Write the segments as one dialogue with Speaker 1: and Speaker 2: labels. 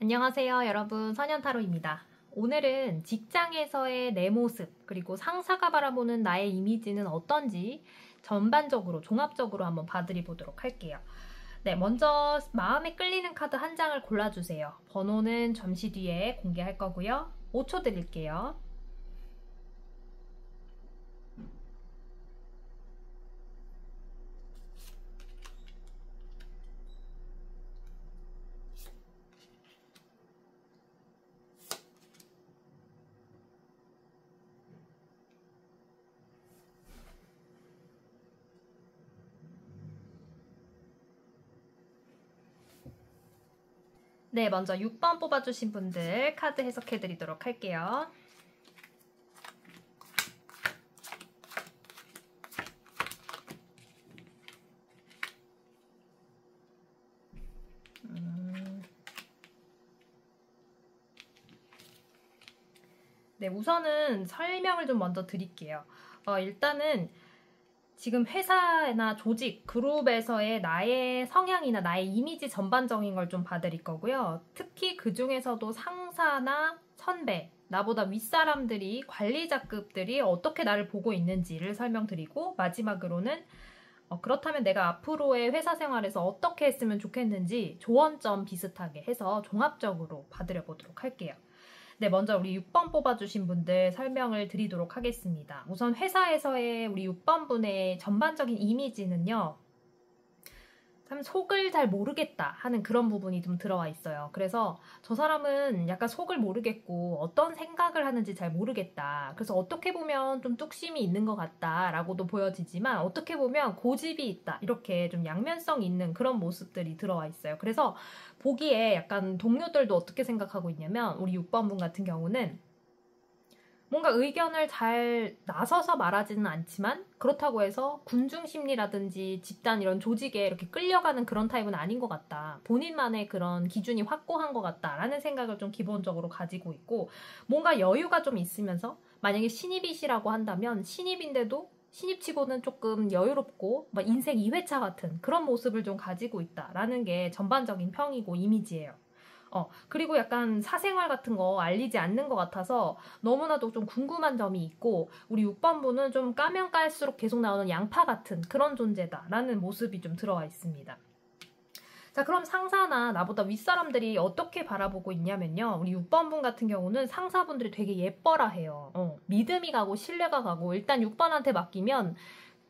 Speaker 1: 안녕하세요, 여러분. 선현타로입니다. 오늘은 직장에서의 내 모습, 그리고 상사가 바라보는 나의 이미지는 어떤지 전반적으로, 종합적으로 한번 봐드리 보도록 할게요. 네, 먼저 마음에 끌리는 카드 한 장을 골라주세요. 번호는 잠시 뒤에 공개할 거고요. 5초 드릴게요. 네, 먼저 6번 뽑아주신 분들 카드 해석해드리도록 할게요. 네, 우선은 설명을 좀 먼저 드릴게요. 일단은 지금 회사나 조직, 그룹에서의 나의 성향이나 나의 이미지 전반적인 걸 좀 봐드릴 거고요. 특히 그 중에서도 상사나 선배, 나보다 윗사람들이, 관리자급들이 어떻게 나를 보고 있는지를 설명드리고, 마지막으로는 그렇다면 내가 앞으로의 회사 생활에서 어떻게 했으면 좋겠는지 조언점 비슷하게 해서 종합적으로 봐드려 보도록 할게요. 네, 먼저 우리 6번 뽑아주신 분들 설명을 드리도록 하겠습니다. 우선 회사에서의 우리 6번 분의 전반적인 이미지는요, 참 속을 잘 모르겠다 하는 그런 부분이 좀 들어와 있어요. 그래서 저 사람은 약간 속을 모르겠고 어떤 생각을 하는지 잘 모르겠다. 그래서 어떻게 보면 좀 뚝심이 있는 것 같다라고도 보여지지만 어떻게 보면 고집이 있다. 이렇게 좀 양면성 있는 그런 모습들이 들어와 있어요. 그래서 보기에 약간 동료들도 어떻게 생각하고 있냐면 우리 6번 분 같은 경우는 뭔가 의견을 잘 나서서 말하지는 않지만 그렇다고 해서 군중 심리라든지 집단 이런 조직에 이렇게 끌려가는 그런 타입은 아닌 것 같다. 본인만의 그런 기준이 확고한 것 같다라는 생각을 좀 기본적으로 가지고 있고, 뭔가 여유가 좀 있으면서 만약에 신입이시라고 한다면 신입인데도 신입치고는 조금 여유롭고 막 인생 2회차 같은 그런 모습을 좀 가지고 있다라는 게 전반적인 평이고 이미지예요. 그리고 약간 사생활 같은 거 알리지 않는 것 같아서 너무나도 좀 궁금한 점이 있고, 우리 6번 분은 좀 까면 깔수록 계속 나오는 양파 같은 그런 존재다라는 모습이 좀 들어와 있습니다. 자, 그럼 상사나 나보다 윗사람들이 어떻게 바라보고 있냐면요. 우리 6번 분 같은 경우는 상사분들이 되게 예뻐라 해요. 믿음이 가고 신뢰가 가고, 일단 6번한테 맡기면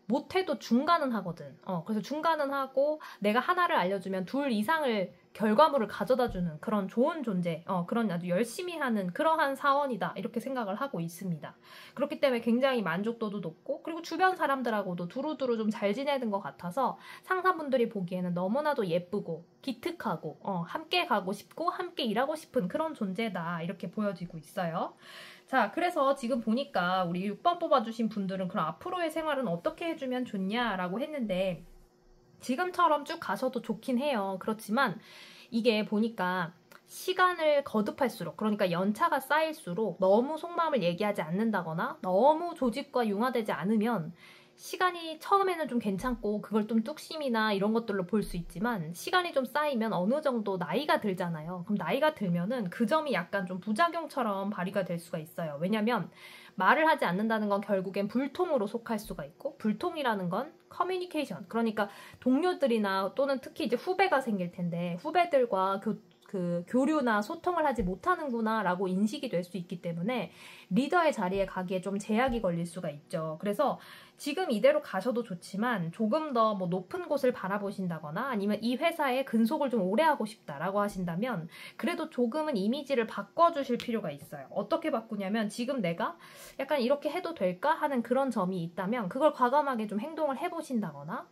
Speaker 1: 못해도 중간은 하거든. 그래서 중간은 하고 내가 하나를 알려주면 둘 이상을 결과물을 가져다주는 그런 좋은 존재, 그런 아주 열심히 하는 그러한 사원이다 이렇게 생각을 하고 있습니다. 그렇기 때문에 굉장히 만족도도 높고, 그리고 주변 사람들하고도 두루두루 좀 잘 지내는 것 같아서 상사분들이 보기에는 너무나도 예쁘고 기특하고 함께 가고 싶고 함께 일하고 싶은 그런 존재다 이렇게 보여지고 있어요. 자, 그래서 지금 보니까 우리 6번 뽑아주신 분들은 그럼 앞으로의 생활은 어떻게 해주면 좋냐라고 했는데, 지금처럼 쭉 가셔도 좋긴 해요. 그렇지만 이게 보니까 시간을 거듭할수록, 그러니까 연차가 쌓일수록 너무 속마음을 얘기하지 않는다거나 너무 조직과 융화되지 않으면 시간이 처음에는 좀 괜찮고 그걸 좀 뚝심이나 이런 것들로 볼 수 있지만, 시간이 좀 쌓이면 어느 정도 나이가 들잖아요. 그럼 나이가 들면은 그 점이 약간 좀 부작용처럼 발휘가 될 수가 있어요. 왜냐면 말을 하지 않는다는 건 결국엔 불통으로 속할 수가 있고, 불통이라는 건 커뮤니케이션, 그러니까 동료들이나 또는 특히 이제 후배가 생길 텐데 후배들과 교류나 소통을 하지 못하는구나 라고 인식이 될 수 있기 때문에 리더의 자리에 가기에 좀 제약이 걸릴 수가 있죠. 그래서 지금 이대로 가셔도 좋지만 조금 더 뭐 높은 곳을 바라보신다거나 아니면 이 회사에 근속을 좀 오래 하고 싶다라고 하신다면 그래도 조금은 이미지를 바꿔주실 필요가 있어요. 어떻게 바꾸냐면, 지금 내가 약간 이렇게 해도 될까 하는 그런 점이 있다면 그걸 과감하게 좀 행동을 해보신다거나,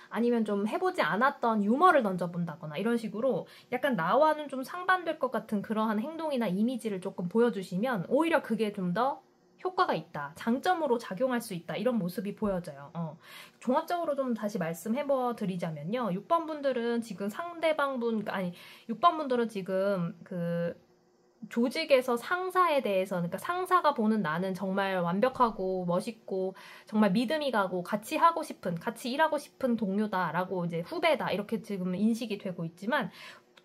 Speaker 1: 아니면 좀 해보지 않았던 유머를 던져본다거나 이런 식으로 약간 나와는 좀 상반될 것 같은 그러한 행동이나 이미지를 조금 보여주시면 오히려 그게 좀 더 효과가 있다, 장점으로 작용할 수 있다, 이런 모습이 보여져요. 종합적으로 좀 다시 말씀해보 드리자면요. 6번 분들은 지금 6번 분들은 지금 조직에서 상사에 대해서, 그러니까 상사가 보는 나는 정말 완벽하고 멋있고 정말 믿음이 가고 같이 하고 싶은, 같이 일하고 싶은 동료다라고, 이제 후배다 이렇게 지금 인식이 되고 있지만,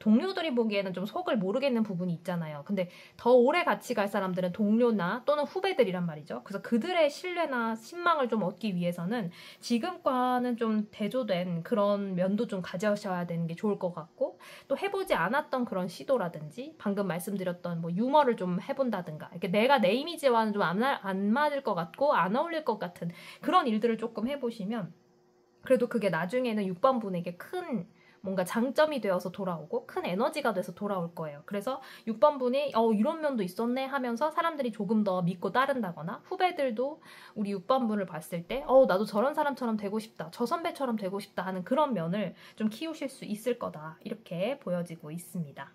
Speaker 1: 동료들이 보기에는 좀 속을 모르겠는 부분이 있잖아요. 근데 더 오래 같이 갈 사람들은 동료나 또는 후배들이란 말이죠. 그래서 그들의 신뢰나 신망을 좀 얻기 위해서는 지금과는 좀 대조된 그런 면도 좀 가져셔야 되는 게 좋을 것 같고, 또 해보지 않았던 그런 시도라든지 방금 말씀드렸던 뭐 유머를 좀 해본다든가, 이렇게 내가 내 이미지와는 좀 안 맞을 것 같고 안 어울릴 것 같은 그런 일들을 조금 해보시면 그래도 그게 나중에는 6번 분에게 큰 뭔가 장점이 되어서 돌아오고 큰 에너지가 돼서 돌아올 거예요. 그래서 6번 분이 이런 면도 있었네 하면서 사람들이 조금 더 믿고 따른다거나, 후배들도 우리 6번 분을 봤을 때 나도 저런 사람처럼 되고 싶다, 저 선배처럼 되고 싶다 하는 그런 면을 좀 키우실 수 있을 거다, 이렇게 보여지고 있습니다.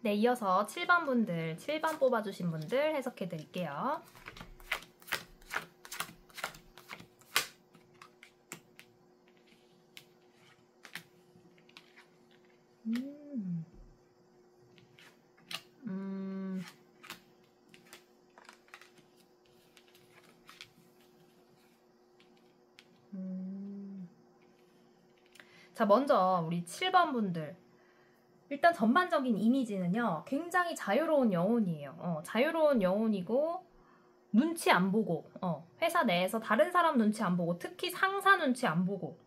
Speaker 1: 네, 이어서 7번 분들, 7번 뽑아주신 분들 해석해 드릴게요. 자, 먼저 우리 7번 분들, 일단 전반적인 이미지는요, 굉장히 자유로운 영혼이에요. 자유로운 영혼이고 눈치 안 보고, 회사 내에서 다른 사람 눈치 안 보고, 특히 상사 눈치 안 보고,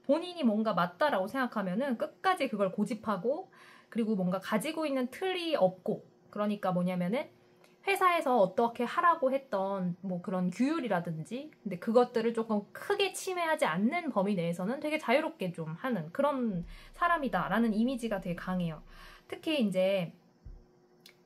Speaker 1: 본인이 뭔가 맞다라고 생각하면은 끝까지 그걸 고집하고, 그리고 뭔가 가지고 있는 틀이 없고, 그러니까 뭐냐면은 회사에서 어떻게 하라고 했던 뭐 그런 규율이라든지, 근데 그것들을 조금 크게 침해하지 않는 범위 내에서는 되게 자유롭게 좀 하는 그런 사람이다라는 이미지가 되게 강해요. 특히 이제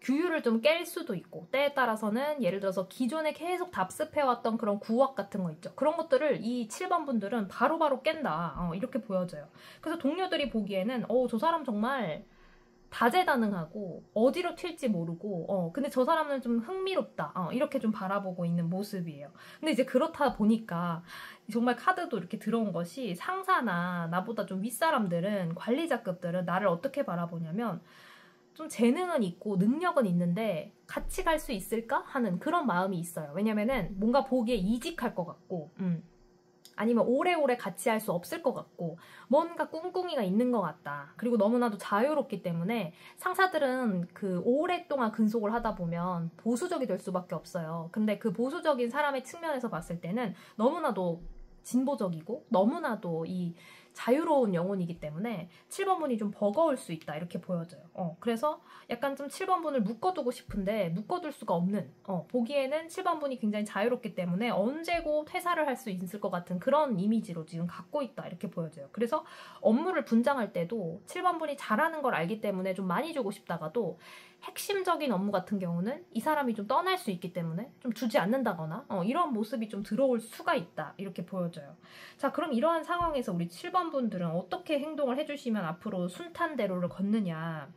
Speaker 1: 규율을 좀 깰 수도 있고, 때에 따라서는 예를 들어서 기존에 계속 답습해왔던 그런 구역 같은 거 있죠. 그런 것들을 이 7번 분들은 바로바로 깬다, 이렇게 보여져요. 그래서 동료들이 보기에는 저 사람 정말 다재다능하고 어디로 튈지 모르고 근데 저 사람은 좀 흥미롭다, 이렇게 좀 바라보고 있는 모습이에요. 근데 이제 그렇다 보니까 정말 카드도 이렇게 들어온 것이, 상사나 나보다 좀 윗사람들은, 관리자급들은 나를 어떻게 바라보냐면 좀 재능은 있고 능력은 있는데 같이 갈 수 있을까 하는 그런 마음이 있어요. 왜냐면은 뭔가 보기에 이직할 것 같고, 아니면 오래오래 같이 할 수 없을 것 같고, 뭔가 꿍꿍이가 있는 것 같다. 그리고 너무나도 자유롭기 때문에 상사들은 그 오랫동안 근속을 하다 보면 보수적이 될 수밖에 없어요. 근데 그 보수적인 사람의 측면에서 봤을 때는 너무나도 진보적이고 너무나도 이 자유로운 영혼이기 때문에 7번 분이 좀 버거울 수 있다, 이렇게 보여져요. 그래서 약간 좀 7번 분을 묶어두고 싶은데 묶어둘 수가 없는, 보기에는 7번 분이 굉장히 자유롭기 때문에 언제고 퇴사를 할 수 있을 것 같은 그런 이미지로 지금 갖고 있다, 이렇게 보여져요. 그래서 업무를 분장할 때도 7번 분이 잘하는 걸 알기 때문에 좀 많이 주고 싶다가도 핵심적인 업무 같은 경우는 이 사람이 좀 떠날 수 있기 때문에 좀 주지 않는다거나 이런 모습이 좀 들어올 수가 있다, 이렇게 보여져요. 자, 그럼 이러한 상황에서 우리 7번 분들은 어떻게 행동을 해주시면 앞으로 순탄대로를 걷느냐.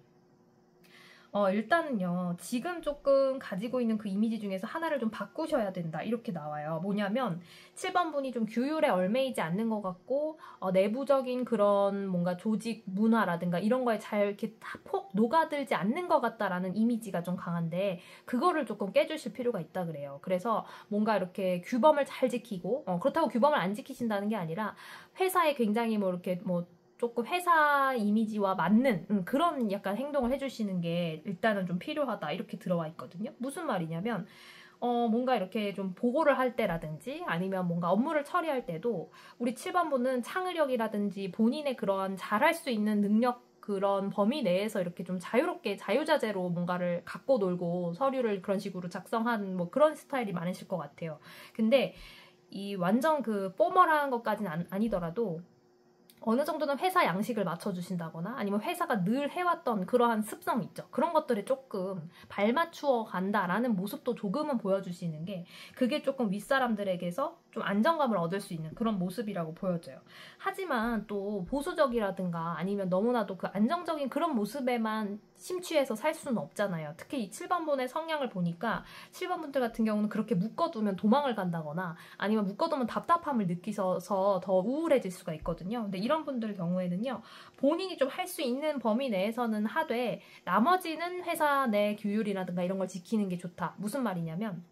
Speaker 1: 일단은요, 지금 조금 가지고 있는 그 이미지 중에서 하나를 좀 바꾸셔야 된다, 이렇게 나와요. 뭐냐면 7번 분이 좀 규율에 얽매이지 않는 것 같고, 내부적인 그런 뭔가 조직 문화라든가 이런 거에 잘 이렇게 폭 녹아들지 않는 것 같다라는 이미지가 좀 강한데, 그거를 조금 깨주실 필요가 있다 그래요. 그래서 뭔가 이렇게 규범을 잘 지키고, 그렇다고 규범을 안 지키신다는 게 아니라 회사에 굉장히 뭐 이렇게 뭐 조금 회사 이미지와 맞는 그런 약간 행동을 해주시는 게 일단은 좀 필요하다, 이렇게 들어와 있거든요. 무슨 말이냐면 뭔가 이렇게 좀 보고를 할 때라든지 아니면 뭔가 업무를 처리할 때도 우리 7번 분은 창의력이라든지 본인의 그러한 잘할 수 있는 능력, 그런 범위 내에서 이렇게 좀 자유롭게 자유자재로 뭔가를 갖고 놀고 서류를 그런 식으로 작성하는 뭐 그런 스타일이 많으실 것 같아요. 근데 이 완전 그 포멀한 것까지는 아니더라도 어느 정도는 회사 양식을 맞춰주신다거나 아니면 회사가 늘 해왔던 그러한 습성 있죠. 그런 것들에 조금 발맞추어 간다라는 모습도 조금은 보여주시는 게, 그게 조금 윗사람들에게서 좀 안정감을 얻을 수 있는 그런 모습이라고 보여져요. 하지만 또 보수적이라든가 아니면 너무나도 그 안정적인 그런 모습에만 심취해서 살 수는 없잖아요. 특히 이 7번 분의 성향을 보니까 7번 분들 같은 경우는 그렇게 묶어두면 도망을 간다거나 아니면 묶어두면 답답함을 느끼셔서 더 우울해질 수가 있거든요. 근데 이런 분들 경우에는요, 본인이 좀 할 수 있는 범위 내에서는 하되 나머지는 회사 내 규율이라든가 이런 걸 지키는 게 좋다. 무슨 말이냐면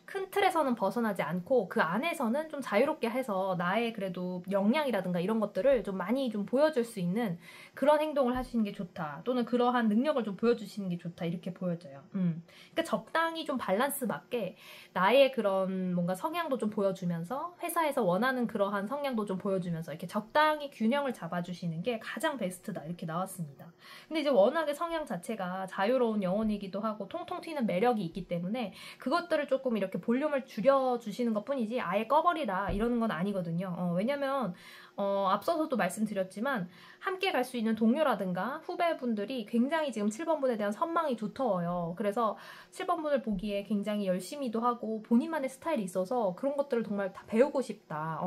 Speaker 1: 큰 틀에서는 벗어나지 않고 그 안에서는 좀 자유롭게 해서 나의 그래도 역량이라든가 이런 것들을 좀 많이 좀 보여줄 수 있는 그런 행동을 하시는 게 좋다. 또는 그러한 능력을 좀 보여주시는 게 좋다. 이렇게 보여져요. 그러니까 적당히 좀 밸런스 맞게 나의 그런 뭔가 성향도 좀 보여주면서 회사에서 원하는 그러한 성향도 좀 보여주면서 이렇게 적당히 균형을 잡아주시는 게 가장 베스트다. 이렇게 나왔습니다. 근데 이제 워낙에 성향 자체가 자유로운 영혼이기도 하고 통통 튀는 매력이 있기 때문에 그것들을 조금 이렇게 볼륨을 줄여주시는 것 뿐이지 아예 꺼버리라 이러는 건 아니거든요. 왜냐면 앞서서도 말씀드렸지만 함께 갈 수 있는 동료라든가 후배분들이 굉장히 지금 7번분에 대한 선망이 두터워요. 그래서 7번분을 보기에 굉장히 열심히도 하고 본인만의 스타일이 있어서 그런 것들을 정말 다 배우고 싶다.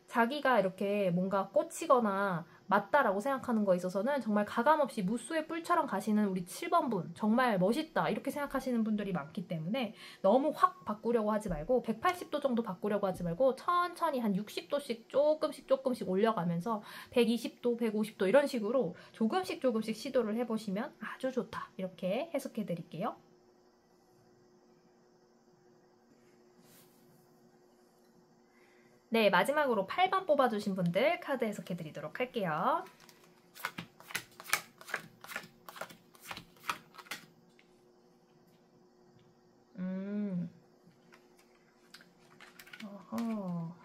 Speaker 1: 자기가 이렇게 뭔가 꽂히거나 맞다라고 생각하는 거에 있어서는 정말 가감없이 무수의 뿔처럼 가시는 우리 7번분 정말 멋있다 이렇게 생각하시는 분들이 많기 때문에 너무 확 바꾸려고 하지 말고 180도 정도 바꾸려고 하지 말고 천천히 한 60도씩 조금씩 올려가면서 120도, 150도 이런 식으로 조금씩 시도를 해보시면 아주 좋다 이렇게 해석해 드릴게요. 네, 마지막으로 8번 뽑아주신 분들 카드 해석해드리도록 할게요. 어허.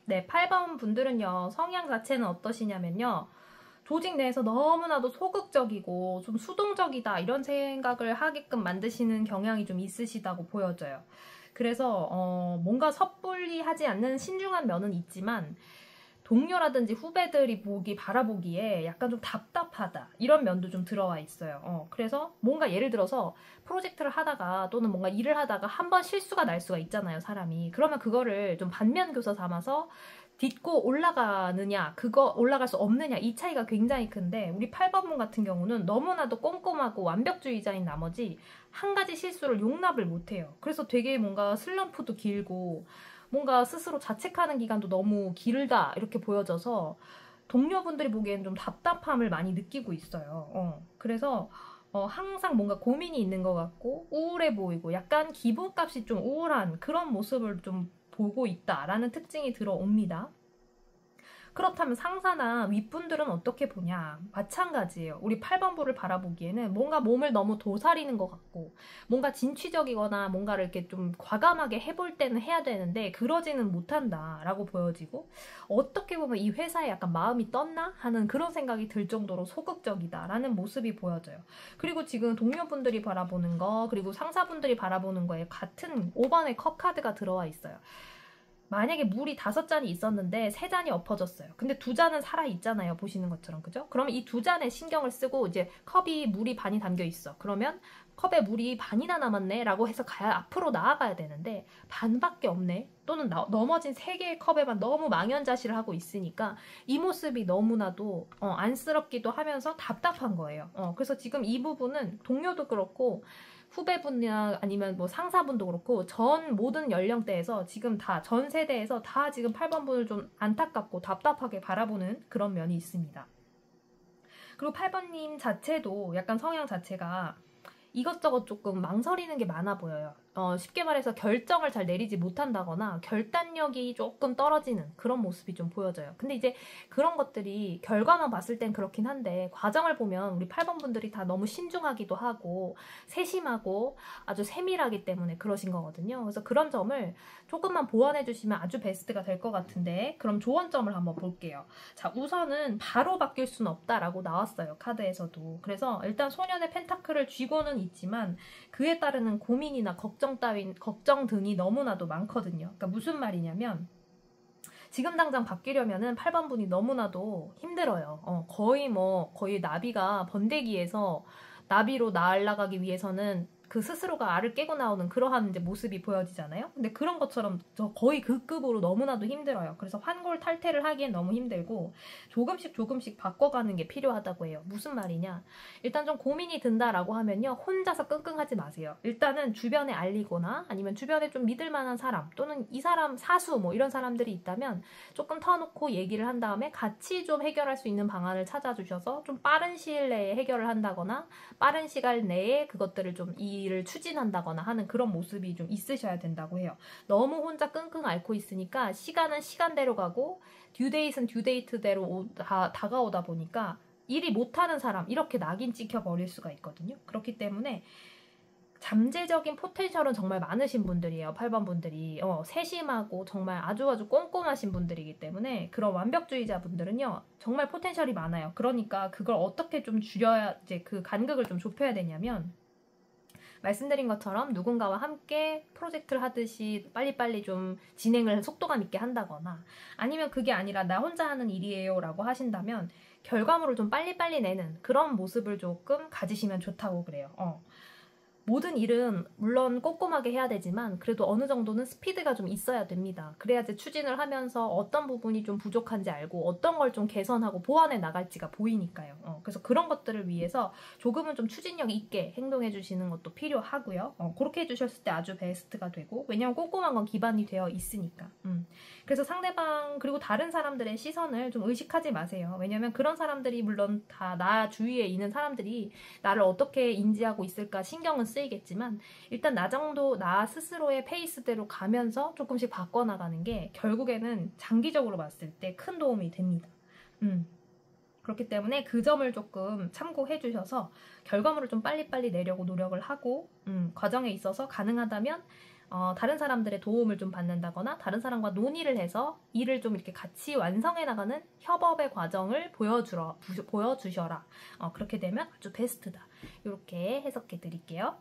Speaker 1: 네, 8번 분들은요, 성향 자체는 어떠시냐면요. 조직 내에서 너무나도 소극적이고 좀 수동적이다 이런 생각을 하게끔 만드시는 경향이 좀 있으시다고 보여져요. 그래서 뭔가 섣불리 하지 않는 신중한 면은 있지만 동료라든지 후배들이 바라보기에 약간 좀 답답하다 이런 면도 좀 들어와 있어요. 그래서 뭔가 예를 들어서 프로젝트를 하다가 또는 뭔가 일을 하다가 한 번 실수가 날 수가 있잖아요, 사람이. 그러면 그거를 좀 반면교사 삼아서 딛고 올라가느냐, 그거 올라갈 수 없느냐 이 차이가 굉장히 큰데 우리 8번분 같은 경우는 너무나도 꼼꼼하고 완벽주의자인 나머지 한 가지 실수를 용납을 못해요. 그래서 되게 뭔가 슬럼프도 길고 뭔가 스스로 자책하는 기간도 너무 길다 이렇게 보여져서 동료분들이 보기엔 좀 답답함을 많이 느끼고 있어요. 그래서 항상 뭔가 고민이 있는 것 같고 우울해 보이고 약간 기분값이 좀 우울한 그런 모습을 좀 보고 있다라는 특징이 들어옵니다. 그렇다면 상사나 윗분들은 어떻게 보냐? 마찬가지예요. 우리 8번부를 바라보기에는 뭔가 몸을 너무 도사리는 것 같고 뭔가 진취적이거나 뭔가를 이렇게 좀 과감하게 해볼 때는 해야 되는데 그러지는 못한다라고 보여지고 어떻게 보면 이 회사에 약간 마음이 떴나? 하는 그런 생각이 들 정도로 소극적이다라는 모습이 보여져요. 그리고 지금 동료분들이 바라보는 거 그리고 상사분들이 바라보는 거에 같은 5번의 컵 카드가 들어와 있어요. 만약에 물이 5잔이 있었는데 3잔이 엎어졌어요. 근데 2잔은 살아있잖아요. 보시는 것처럼. 그죠? 그러면 이 2잔에 신경을 쓰고 이제 컵이 물이 반이 담겨 있어. 그러면 컵에 물이 반이나 남았네 라고 해서 앞으로 나아가야 되는데 반밖에 없네. 또는 넘어진 3개의 컵에만 너무 망연자실을 하고 있으니까 이 모습이 너무나도 안쓰럽기도 하면서 답답한 거예요. 그래서 지금 이 부분은 동료도 그렇고 후배분이나 아니면 뭐 상사분도 그렇고 전 모든 연령대에서 지금 다 전 세대에서 다 지금 8번분을 좀 안타깝고 답답하게 바라보는 그런 면이 있습니다. 그리고 8번님 자체도 약간 성향 자체가 이것저것 조금 망설이는 게 많아 보여요. 쉽게 말해서 결정을 잘 내리지 못한다거나 결단력이 조금 떨어지는 그런 모습이 좀 보여져요. 근데 이제 그런 것들이 결과만 봤을 땐 그렇긴 한데 과정을 보면 우리 8번 분들이 다 너무 신중하기도 하고 세심하고 아주 세밀하기 때문에 그러신 거거든요. 그래서 그런 점을 조금만 보완해 주시면 아주 베스트가 될 것 같은데 그럼 조언점을 한번 볼게요. 자, 우선은 바로 바뀔 수는 없다라고 나왔어요. 카드에서도. 그래서 일단 소년의 펜타클을 쥐고는 있지만 그에 따르는 고민이나 걱정 등이 너무나도 많거든요. 그러니까 무슨 말이냐면 지금 당장 바뀌려면은 8번 분이 너무나도 힘들어요. 거의 나비가 번데기에서 나비로 날아가기 위해서는 그 스스로가 알을 깨고 나오는 그러한 이제 모습이 보여지잖아요. 근데 그런 것처럼 저 거의 그 급으로 너무나도 힘들어요. 그래서 환골 탈태를 하기엔 너무 힘들고 조금씩 바꿔가는 게 필요하다고 해요. 무슨 말이냐? 일단 좀 고민이 든다라고 하면요, 혼자서 끙끙하지 마세요. 일단은 주변에 알리거나 아니면 주변에 좀 믿을 만한 사람 또는 이 사람 사수 뭐 이런 사람들이 있다면 조금 터놓고 얘기를 한 다음에 같이 좀 해결할 수 있는 방안을 찾아주셔서 좀 빠른 시일 내에 해결을 한다거나 빠른 시간 내에 그것들을 좀 일을 추진한다거나 하는 그런 모습이 좀 있으셔야 된다고 해요. 너무 혼자 끙끙 앓고 있으니까 시간은 시간대로 가고 듀데이트는 듀데이트대로 다가오다 보니까 일이 못하는 사람 이렇게 낙인 찍혀버릴 수가 있거든요. 그렇기 때문에 잠재적인 포텐셜은 정말 많으신 분들이에요. 8번 분들이 세심하고 정말 아주 꼼꼼하신 분들이기 때문에 그런 완벽주의자 분들은요 정말 포텐셜이 많아요. 그러니까 그걸 어떻게 좀 줄여야, 이제 그 간극을 좀 좁혀야 되냐면, 말씀드린 것처럼 누군가와 함께 프로젝트를 하듯이 빨리빨리 좀 진행을 속도감 있게 한다거나, 아니면 그게 아니라 나 혼자 하는 일이에요 라고 하신다면 결과물을 좀 빨리빨리 내는 그런 모습을 조금 가지시면 좋다고 그래요. 모든 일은 물론 꼼꼼하게 해야 되지만 그래도 어느 정도는 스피드가 좀 있어야 됩니다. 그래야지 추진을 하면서 어떤 부분이 좀 부족한지 알고 어떤 걸 좀 개선하고 보완해 나갈지가 보이니까요. 그래서 그런 것들을 위해서 조금은 좀 추진력 있게 행동해 주시는 것도 필요하고요. 그렇게 해주셨을 때 아주 베스트가 되고, 왜냐하면 꼼꼼한 건 기반이 되어 있으니까. 그래서 상대방 그리고 다른 사람들의 시선을 좀 의식하지 마세요. 왜냐하면 그런 사람들이 물론 다 나 주위에 있는 사람들이 나를 어떻게 인지하고 있을까 신경은 쓰이겠지만 일단 나 스스로의 페이스대로 가면서 조금씩 바꿔나가는 게 결국에는 장기적으로 봤을 때 큰 도움이 됩니다. 그렇기 때문에 그 점을 조금 참고해 주셔서 결과물을 좀 빨리빨리 내려고 노력을 하고, 과정에 있어서 가능하다면 다른 사람들의 도움을 좀 받는다거나 다른 사람과 논의를 해서 일을 좀 이렇게 같이 완성해 나가는 협업의 과정을 보여주셔라. 그렇게 되면 아주 베스트다. 이렇게 해석해 드릴게요.